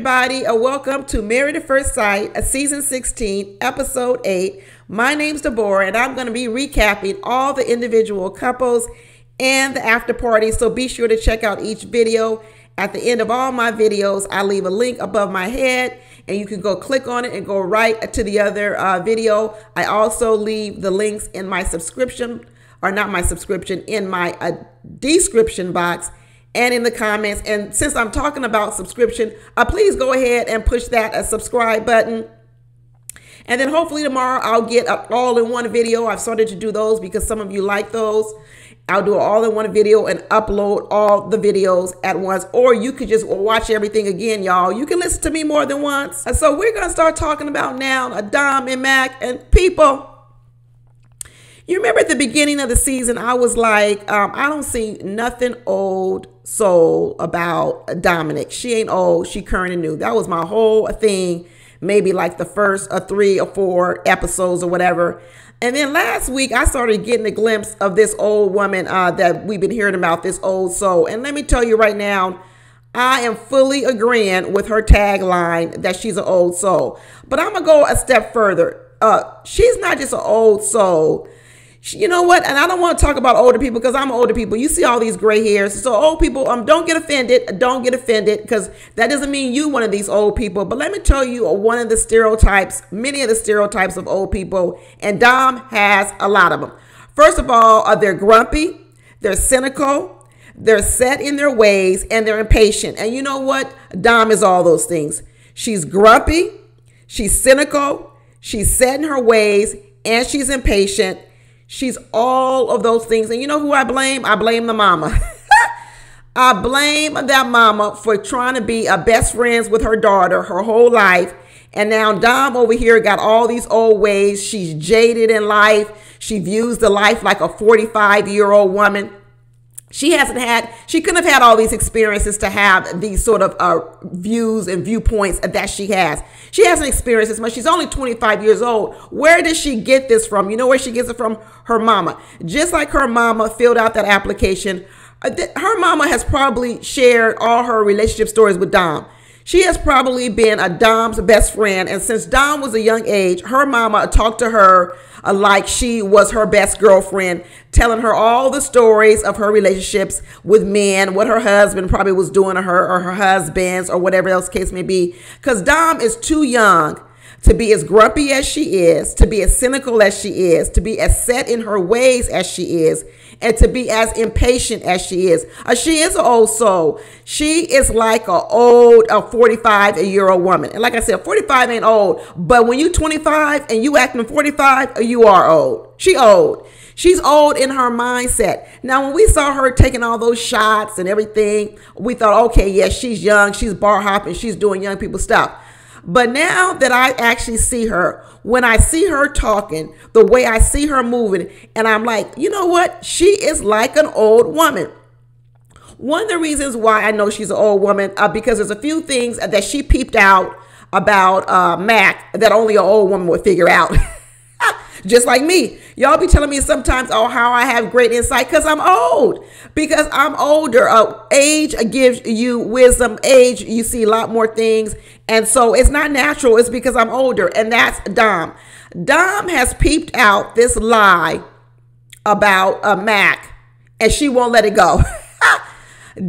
everybody. Welcome to Married at First Sight, Season 16, Episode 8. My name's Deborah, and I'm going to be recapping all the individual couples and the after party. So be sure to check out each video. At the end of all my videos, I leave a link above my head, and you can go click on it and go right to the other video. I also leave the links in my subscription, or not my subscription, in my description box and in the comments. And since I'm talking about subscription, please go ahead and push that subscribe button. And then hopefully tomorrow I'll get an all-in-one video. I've started to do those because some of you like those. I'll do an all-in-one video and upload all the videos at once. Or you could just watch everything again, y'all. You can listen to me more than once. And so we're going to start talking about now Dom and Mack. And people, you remember at the beginning of the season, I was like, I don't see nothing old soul about Dominic. She ain't old. She current and new. That was my whole thing. Maybe like the first 3 or 4 episodes or whatever. And then last week, I started getting a glimpse of this old woman that we've been hearing about, this old soul. And let me tell you right now, I am fully agreeing with her tagline that she's an old soul. But I'm going to go a step further. She's not just an old soul. You know what? And I don't want to talk about older people because I'm older people. You see all these gray hairs. So old people, don't get offended. Don't get offended because that doesn't mean you one of these old people. But let me tell you one of the stereotypes, many of the stereotypes of old people. And Dom has a lot of them. First of all, they're grumpy. They're cynical. They're set in their ways and they're impatient. And you know what? Dom is all those things. She's grumpy. She's cynical. She's set in her ways and she's impatient. She's all of those things. And you know who I blame? I blame the mama. I blame that mama for trying to be best friends with her daughter her whole life. And now Dom over here got all these old ways. She's jaded in life. She views the life like a 45-year-old woman. She couldn't have had all these experiences to have these sort of views and viewpoints that she has. She hasn't experienced this much. She's only 25 years old. Where does she get this from? You know where she gets it from? Her mama. Just like her mama filled out that application, her mama has probably shared all her relationship stories with Dom. She has probably been a Dom's best friend. And since Dom was a young age, her mama talked to her like she was her best girlfriend, telling her all the stories of her relationships with men, what her husband probably was doing to her or her husbands or whatever else case may be. Because Dom is too young to be as grumpy as she is, to be as cynical as she is, to be as set in her ways as she is, and to be as impatient as she is. She is an old soul. She is like a 45-year-old woman. And like I said, 45 ain't old. But when you 25 and you acting 45, you are old. She old. She's old in her mindset. Now, when we saw her taking all those shots and everything, we thought, okay, yes, she's young. She's bar hopping. She's doing young people stuff. But now that I actually see her, when I see her talking, the way I see her moving, and I'm like, you know what? She is like an old woman. One of the reasons why I know she's an old woman, because there's a few things that she peeped out about Mack that only an old woman would figure out. Just like me. Y'all be telling me sometimes, oh, how I have great insight because I'm old. Because I'm older. Age gives you wisdom. Age, you see a lot more things. And so it's not natural. It's because I'm older. And that's Dom. Dom has peeped out this lie about Mack. And she won't let it go.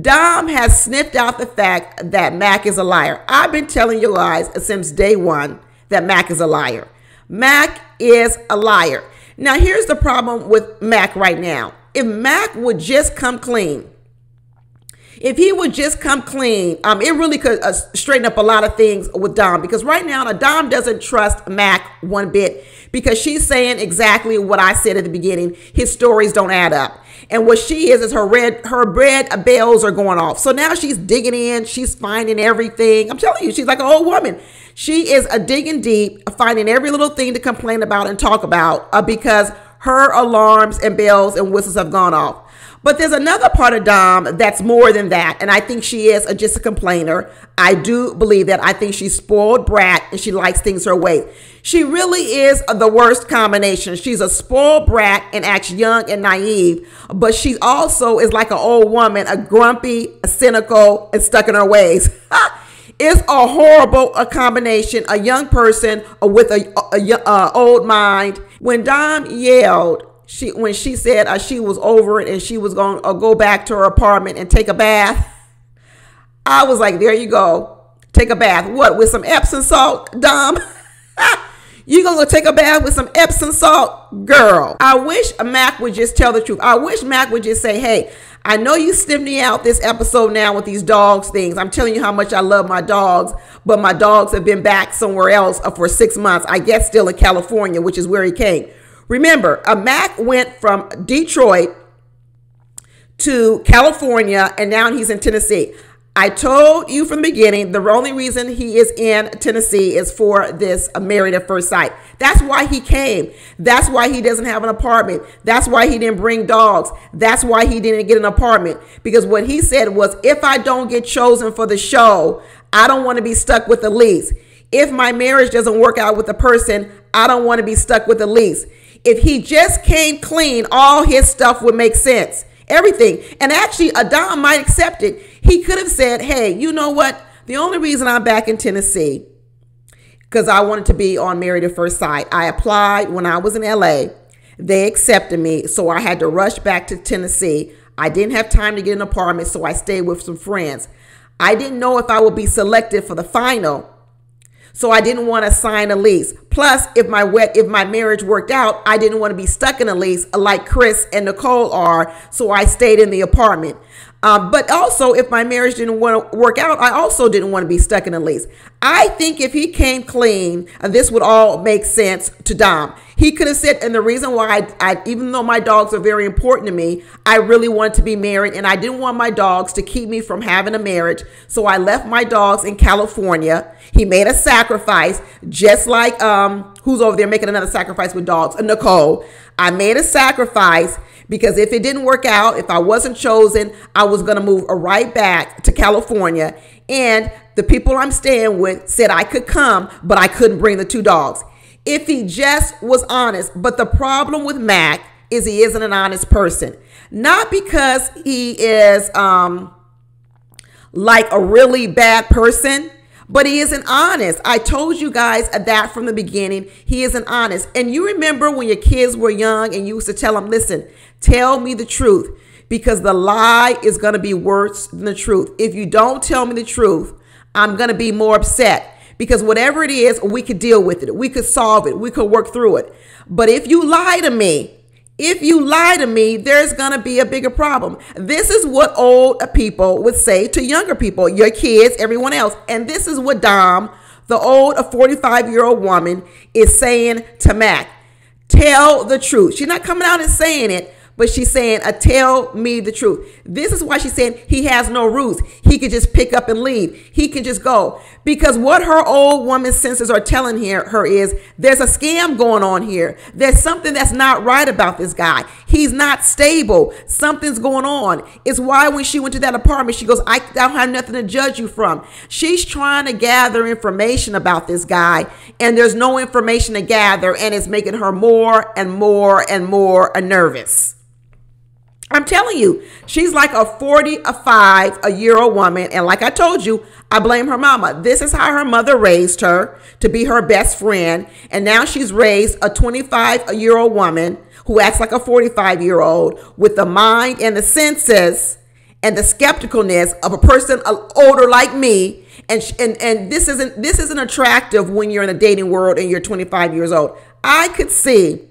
Dom has sniffed out the fact that Mack is a liar. I've been telling you guys since day one that Mack is a liar. Mack is a liar. Now, here's the problem with Mack right now. If Mack would just come clean, if he would just come clean, it really could straighten up a lot of things with Dom. Because right now, Dom doesn't trust Mack one bit because she's saying exactly what I said at the beginning. His stories don't add up. And what she is her bread bells are going off. So now she's digging in. She's finding everything. I'm telling you, she's like an old woman. She is digging deep, finding every little thing to complain about and talk about because her alarms and bells and whistles have gone off. But there's another part of Dom that's more than that. And I think she is just a complainer. I do believe that. I think she's spoiled brat and she likes things her way. She really is the worst combination. She's a spoiled brat and acts young and naive. But she also is like an old woman, a grumpy, a cynical, and stuck in her ways. It's a horrible combination. A young person with a old mind. When Dom yelled, when she said she was over it and she was going to go back to her apartment and take a bath, I was like, there you go. Take a bath. What, with some Epsom salt, Dom? You gonna go take a bath with some Epsom salt? Girl, I wish Mack would just tell the truth. I wish Mack would just say, hey, I know you sniffed me out this episode now with these dogs things. I'm telling you how much I love my dogs, but my dogs have been back somewhere else for 6 months. I guess still in California, which is where he came. Remember, Mack went from Detroit to California, and now he's in Tennessee. I told you from the beginning, the only reason he is in Tennessee is for this Married at First Sight. That's why he came. That's why he doesn't have an apartment. That's why he didn't bring dogs. That's why he didn't get an apartment. Because what he said was, if I don't get chosen for the show, I don't want to be stuck with the lease. If my marriage doesn't work out with the person, I don't want to be stuck with the lease. If he just came clean, all his stuff would make sense. Everything. And actually, Adam might accept it. He could have said, hey, you know what? The only reason I'm back in Tennessee, because I wanted to be on Married at First Sight. I applied when I was in LA. They accepted me, so I had to rush back to Tennessee. I didn't have time to get an apartment, so I stayed with some friends. I didn't know if I would be selected for the final, so I didn't want to sign a lease. Plus, if my marriage worked out, I didn't want to be stuck in a lease like Chris and Nicole are, so I stayed in the apartment. But also, if my marriage didn't want to work out, I also didn't want to be stuck in a lease. I think if he came clean, this would all make sense to Dom. He could have said, and the reason why I even though my dogs are very important to me, I really wanted to be married, and I didn't want my dogs to keep me from having a marriage. So I left my dogs in California. He made a sacrifice, just like who's over there making another sacrifice with dogs? Nicole. I made a sacrifice because if it didn't work out, if I wasn't chosen, I was going to move right back to California. And the people I'm staying with said I could come, but I couldn't bring the 2 dogs. If he just was honest. But the problem with Mack is he isn't an honest person. Not because he is like a really bad person, but he isn't honest. I told you guys that from the beginning. He isn't honest. And you remember when your kids were young and you used to tell them, listen, tell me the truth, because the lie is going to be worse than the truth. If you don't tell me the truth, I'm going to be more upset, because whatever it is, we could deal with it. We could solve it. We could work through it. But if you lie to me, there's going to be a bigger problem. This is what old people would say to younger people, your kids, everyone else. And this is what Dom, the old 45-year-old woman, is saying to Mack. Tell the truth. She's not coming out and saying it, but she's saying, tell me the truth. This is why she's saying he has no roots. He could just pick up and leave. He can just go. Because what her old woman senses are telling her is there's a scam going on here. There's something that's not right about this guy. He's not stable. Something's going on. It's why when she went to that apartment, she goes, I don't have nothing to judge you from. She's trying to gather information about this guy, and there's no information to gather, and it's making her more and more and more nervous. I'm telling you, she's like a 45-year-old woman. And like I told you, I blame her mama. This is how her mother raised her, to be her best friend. And now she's raised a 25-year-old woman who acts like a 45-year-old with the mind and the senses and the skepticalness of a person older like me. And this isn't attractive when you're in a dating world and you're 25 years old. I could see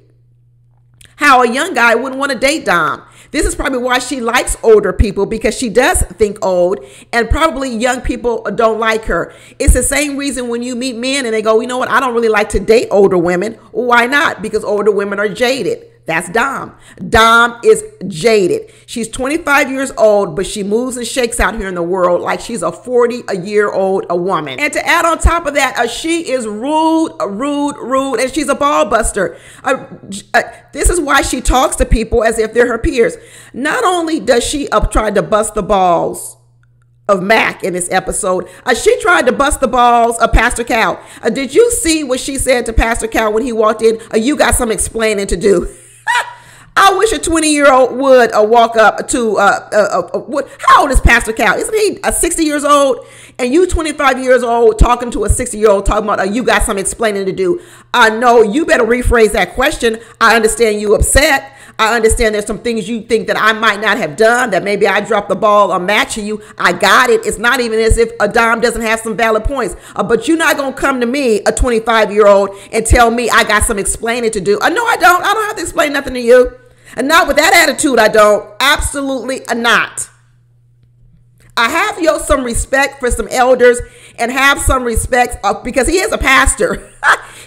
how a young guy wouldn't want to date Dom. This is probably why she likes older people, because she does think old, and probably young people don't like her. It's the same reason when you meet men and they go, you know what, I don't really like to date older women. Why not? Because older women are jaded. That's Dom. Dom is jaded. She's 25 years old, but she moves and shakes out here in the world like she's a 40-year-old woman. And to add on top of that, she is rude, and she's a ball buster. This is why she talks to people as if they're her peers. Not only does she try to bust the balls of Mack in this episode, she tried to bust the balls of Pastor Cal. Did you see what she said to Pastor Cal when he walked in? You got some explaining to do. I wish a 20-year-old would walk up to how old is Pastor Cal? Isn't he 60 years old? And you 25 years old talking to a 60-year-old talking about you got some explaining to do. No, you better rephrase that question. I understand you upset. I understand there's some things you think that I might not have done, that maybe I dropped the ball on matching you. I got it. It's not even as if a Dom doesn't have some valid points. But you're not going to come to me, a 25-year-old, and tell me I got some explaining to do. No, I don't. I don't have to explain nothing to you. And not with that attitude, I don't. Absolutely not. I have some respect for some elders and have some respect because he is a pastor.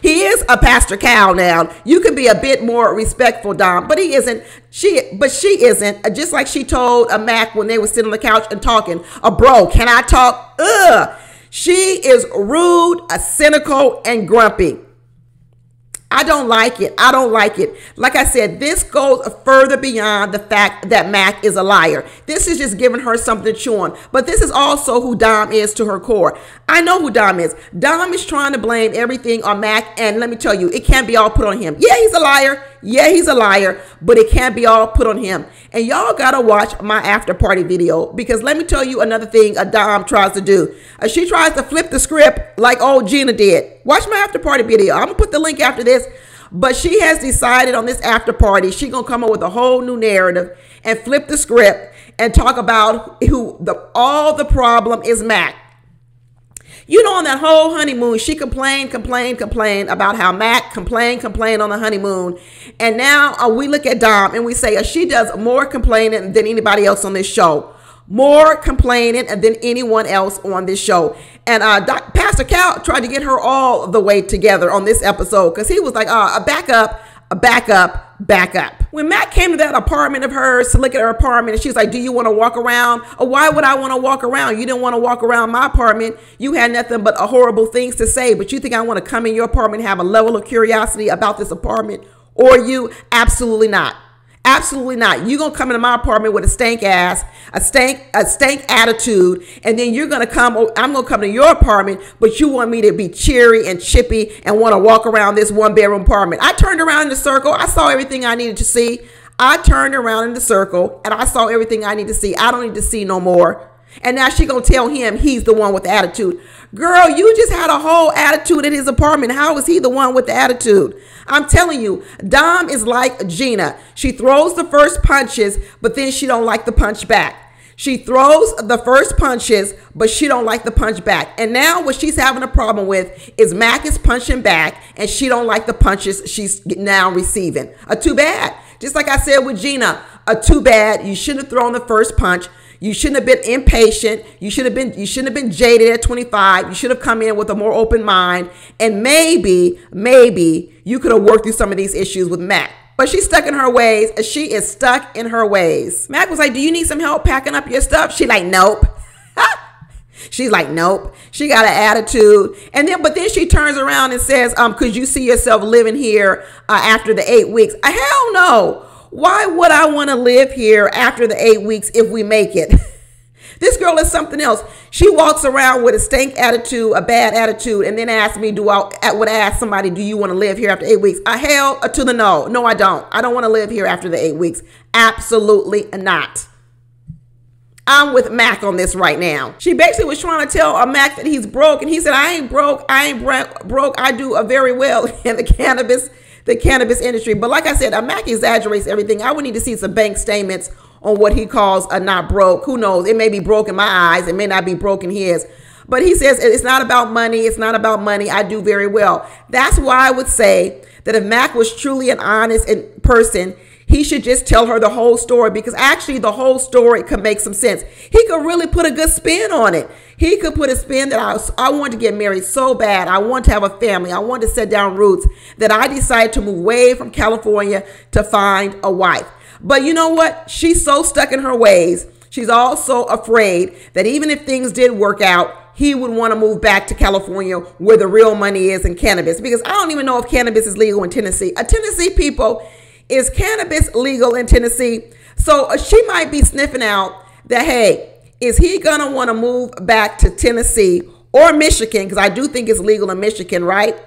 He is a Pastor Cal now. You can be a bit more respectful, Dom, but he isn't. She isn't. Just like she told Mack when they were sitting on the couch and talking, bro, can I talk? She is rude, cynical, and grumpy. I don't like it. I don't like it. Like I said, this goes further beyond the fact that Mack is a liar. This is just giving her something to chew on. But this is also who Dom is to her core. I know who Dom is. Dom is trying to blame everything on Mack. And let me tell you, it can't be all put on him. Yeah, he's a liar. Yeah, he's a liar, but it can't be all put on him. And y'all got to watch my after party video, because let me tell you another thing a Dom tries to do. She tries to flip the script like old Gina did. Watch my after party video. I'm going to put the link after this. But she has decided on this after party, she's going to come up with a whole new narrative and flip the script and talk about all the problem is Mack. You know, on that whole honeymoon, she complained about how Mack complained on the honeymoon. And now we look at Dom and we say she does more complaining than anybody else on this show. More complaining than anyone else on this show. And Pastor Cal tried to get her all the way together on this episode, because he was like, back up. When Mack came to that apartment of hers to look at her apartment, and she's like, do you want to walk around? Why would I want to walk around? You didn't want to walk around my apartment. You had nothing but horrible things to say, but you think I want to come in your apartment and have a level of curiosity about this apartment? Or you? Absolutely not. Absolutely not. You're going to come into my apartment with a stank ass, a stank attitude, and then I'm going to come to your apartment, but you want me to be cheery and chippy and want to walk around this one-bedroom apartment. I turned around in the circle. I saw everything I needed to see. I turned around in the circle, and I saw everything I need to see. I don't need to see no more. And now she going to tell him he's the one with the attitude. Girl, you just had a whole attitude in his apartment. How is he the one with the attitude? I'm telling you, Dom is like Gina. She throws the first punches, but then she don't like the punch back. She throws the first punches, but she don't like the punch back. And now what she's having a problem with is Mack is punching back, and she don't like the punches she's now receiving. Too bad. Just like I said with Gina, too bad. You shouldn't have thrown the first punch. You shouldn't have been impatient. You shouldn't have been jaded at 25. You should have come in with a more open mind. And maybe you could have worked through some of these issues with Mack. But she's stuck in her ways. She is stuck in her ways. Mack was like, do you need some help packing up your stuff? She's like, nope. She's like, nope. She got an attitude. But then she turns around and says, could you see yourself living here after the 8 weeks? Hell no. Why would I want to live here after the 8 weeks if we make it? This girl is something else. She walks around with a stank attitude, a bad attitude, and then asks me, would ask somebody, do you want to live here after 8 weeks? Hell to the no. No, I don't. I don't want to live here after the 8 weeks. Absolutely not. I'm with Mack on this right now. She basically was trying to tell Mack that he's broke, and he said, I ain't broke. I do very well in the cannabis industry. But like I said, Mack exaggerates everything. I would need to see some bank statements on what he calls a not broke. Who knows? It may be broke in my eyes. It may not be broke in his. But he says it's not about money. It's not about money. I do very well. That's why I would say that if Mack was truly an honest person, he should just tell her the whole story, because actually the whole story could make some sense. He could really put a good spin on it. He could put a spin that I want to get married so bad. I want to have a family. I want to set down roots, that I decided to move away from California to find a wife. But you know what? She's so stuck in her ways. She's also afraid that even if things did work out, he would want to move back to California where the real money is in cannabis. Because I don't even know if cannabis is legal in Tennessee. Tennessee people, is cannabis legal in Tennessee? So she might be sniffing out that, hey, is he going to want to move back to Tennessee or Michigan? Because I do think it's legal in Michigan, right?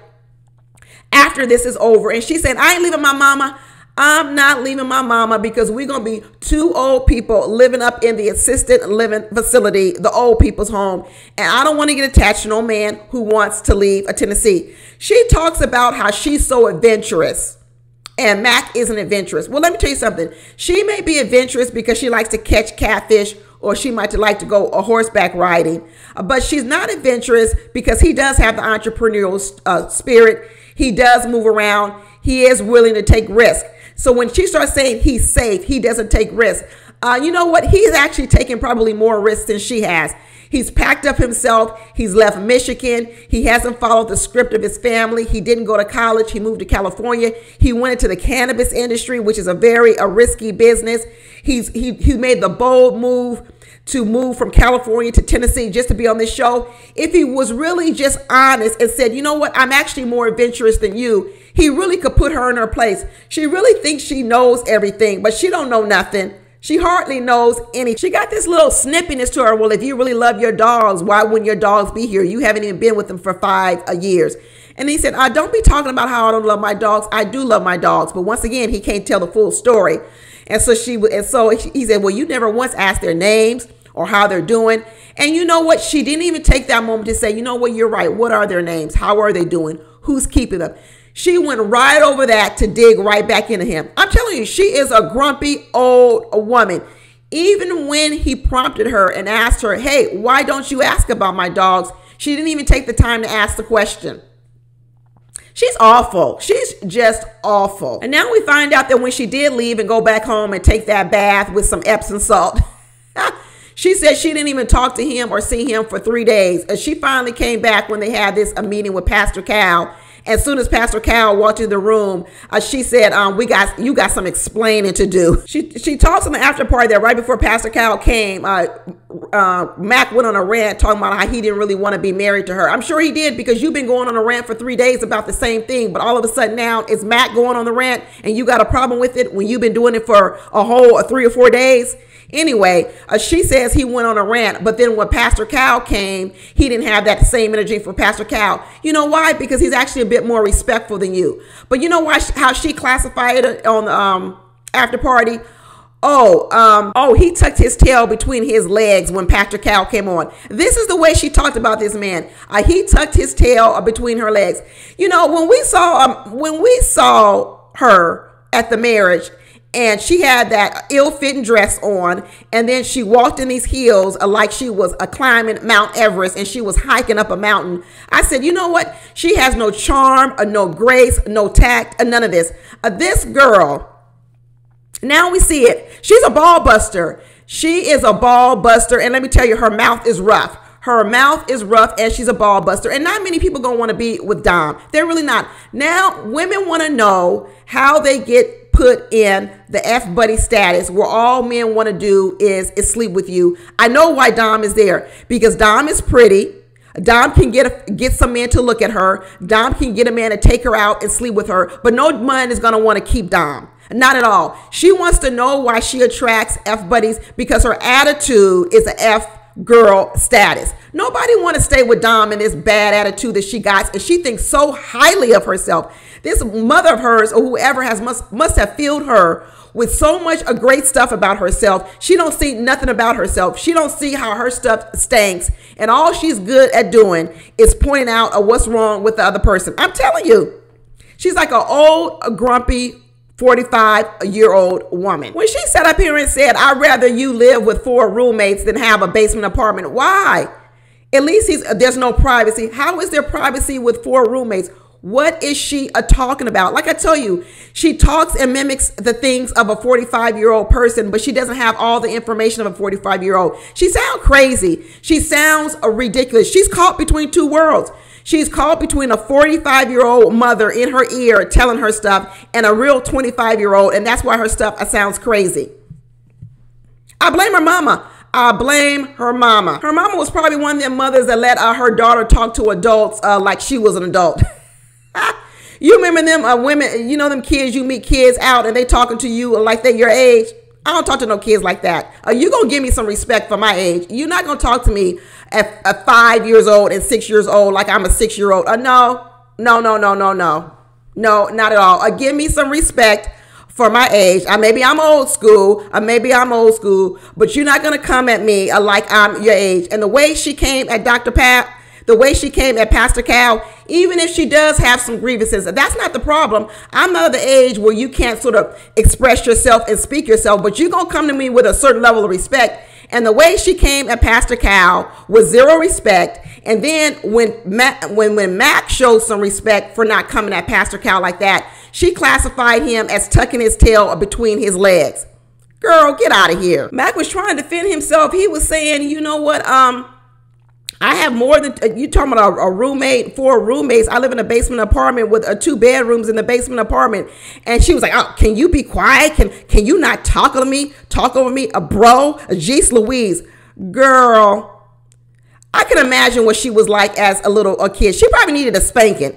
After this is over. And she said, I ain't leaving my mama. I'm not leaving my mama because we're going to be two old people living up in the assisted living facility, the old people's home. And I don't want to get attached to no man who wants to leave Tennessee. She talks about how she's so adventurous. And Mack isn't adventurous. Well, let me tell you something. She may be adventurous because she likes to catch catfish, or she might like to go horseback riding. But she's not adventurous because he does have the entrepreneurial spirit. He does move around. He is willing to take risks. So when she starts saying he's safe, he doesn't take risks. You know what? He's actually taken probably more risks than she has. He's packed up himself. He's left Michigan. He hasn't followed the script of his family. He didn't go to college. He moved to California. He went into the cannabis industry, which is a risky business. He made the bold move to move from California to Tennessee just to be on this show. If he was really just honest and said, you know what, I'm actually more adventurous than you, he really could put her in her place. She really thinks she knows everything, but she don't know nothing. She hardly knows anything. She got this little snippiness to her. Well, if you really love your dogs, why wouldn't your dogs be here? You haven't even been with them for 5 years. And he said, don't be talking about how I don't love my dogs. I do love my dogs. But once again, he can't tell the full story. And so he said, well, you never once asked their names or how they're doing. And you know what? She didn't even take that moment to say, you know what? You're right. What are their names? How are they doing? Who's keeping them? She went right over that to dig right back into him. I'm telling you, she is a grumpy old woman. Even when he prompted her and asked her, hey, why don't you ask about my dogs? She didn't even take the time to ask the question. She's awful. She's just awful. And now we find out that when she did leave and go back home and take that bath with some Epsom salt, she said she didn't even talk to him or see him for 3 days. And she finally came back when they had this meeting with Pastor Cal. As soon as Pastor Cal walked in the room, she said, you got some explaining to do. She talks in the after party that right before Pastor Cal came, Mack went on a rant talking about how he didn't really want to be married to her. I'm sure he did, because you've been going on a rant for 3 days about the same thing. But all of a sudden now it's Mack going on the rant and you got a problem with it when you've been doing it for a whole 3 or 4 days. Anyway, she says he went on a rant, but then when Pastor Cal came, he didn't have that same energy for Pastor Cal. You know why? Because he's actually a bit more respectful than you. But you know why? How she classified it on the after party? He tucked his tail between his legs when Pastor Cal came on. This is the way she talked about this man. He tucked his tail between her legs. You know, when we saw her at the marriage, and she had that ill-fitting dress on, and then she walked in these heels like she was climbing Mount Everest, and she was hiking up a mountain. I said, you know what? She has no charm, no grace, no tact, none of this. This girl, now we see it. She's a ball buster. She is a ball buster, and let me tell you, her mouth is rough. Her mouth is rough, and she's a ball buster. And not many people gonna want to be with Dom. They're really not. Now, women want to know how they get put in the F buddy status where all men want to do is sleep with you. I know why Dom is there, because Dom is pretty. Dom can get some man to look at her. Dom can get a man to take her out and sleep with her, but no man is going to want to keep Dom. Not at all. She wants to know why she attracts F buddies, because her attitude is a F girl status. Nobody want to stay with Dom in this bad attitude that she got, and she thinks so highly of herself. This mother of hers, or whoever must have filled her with so much great stuff about herself. She don't see nothing about herself. She don't see how her stuff stinks, and all she's good at doing is pointing out what's wrong with the other person. I'm telling you, she's like an old, grumpy 45-year-old woman. When she sat up here and said, I'd rather you live with 4 roommates than have a basement apartment. Why? At least there's no privacy. How is there privacy with 4 roommates? What is she talking about? Like I tell you, she talks and mimics the things of a 45-year-old person, but she doesn't have all the information of a 45-year-old. She sounds crazy. She sounds ridiculous. She's caught between 2 worlds. She's caught between a 45-year-old mother in her ear telling her stuff and a real 25-year-old, and that's why her stuff sounds crazy. I blame her mama. I blame her mama. Her mama was probably one of them mothers that let her daughter talk to adults like she was an adult. You remember them women, you know, them kids, you meet kids out and they talking to you like they're your age. I don't talk to no kids like that. You gonna give me some respect for my age. You're not gonna talk to me at 5 years old and 6 years old like I'm a 6-year-old. No, not at all. Give me some respect for my age. Maybe I'm old school, but you're not going to come at me like I'm your age. And the way she came at Dr. Pat, the way she came at Pastor Cal, even if she does have some grievances, that's not the problem. I'm of the age where you can't sort of express yourself and speak yourself, but you're going to come to me with a certain level of respect. And the way she came at Pastor Cal was zero respect. And then when Mack showed some respect for not coming at Pastor Cal like that, she classified him as tucking his tail between his legs. Girl, get out of here. Mack was trying to defend himself. He was saying, you know what, I have more than, you talking about a roommate, 4 roommates. I live in a basement apartment with 2 bedrooms in the basement apartment. And she was like, oh, can you be quiet? Can you not talk over me? A bro, a Jeez Louise. Girl, I can imagine what she was like as a kid. She probably needed a spanking.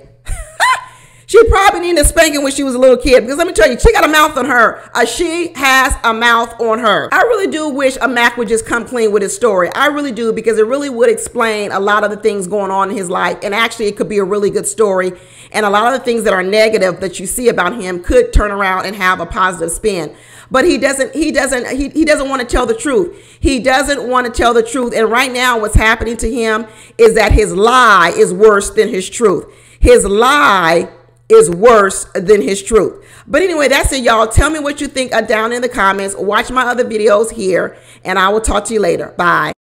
She probably needed a spanking when she was a little kid, because let me tell you, she got a mouth on her. She has a mouth on her. I really do wish a Mack would just come clean with his story. I really do, because it really would explain a lot of the things going on in his life. And actually, it could be a really good story. And a lot of the things that are negative that you see about him could turn around and have a positive spin. But he doesn't want to tell the truth. He doesn't want to tell the truth. And right now, what's happening to him is that his lie is worse than his truth. His lie is worse than his truth. But anyway, that's it, y'all. Tell me what you think down in the comments. Watch my other videos here, and I will talk to you later. Bye.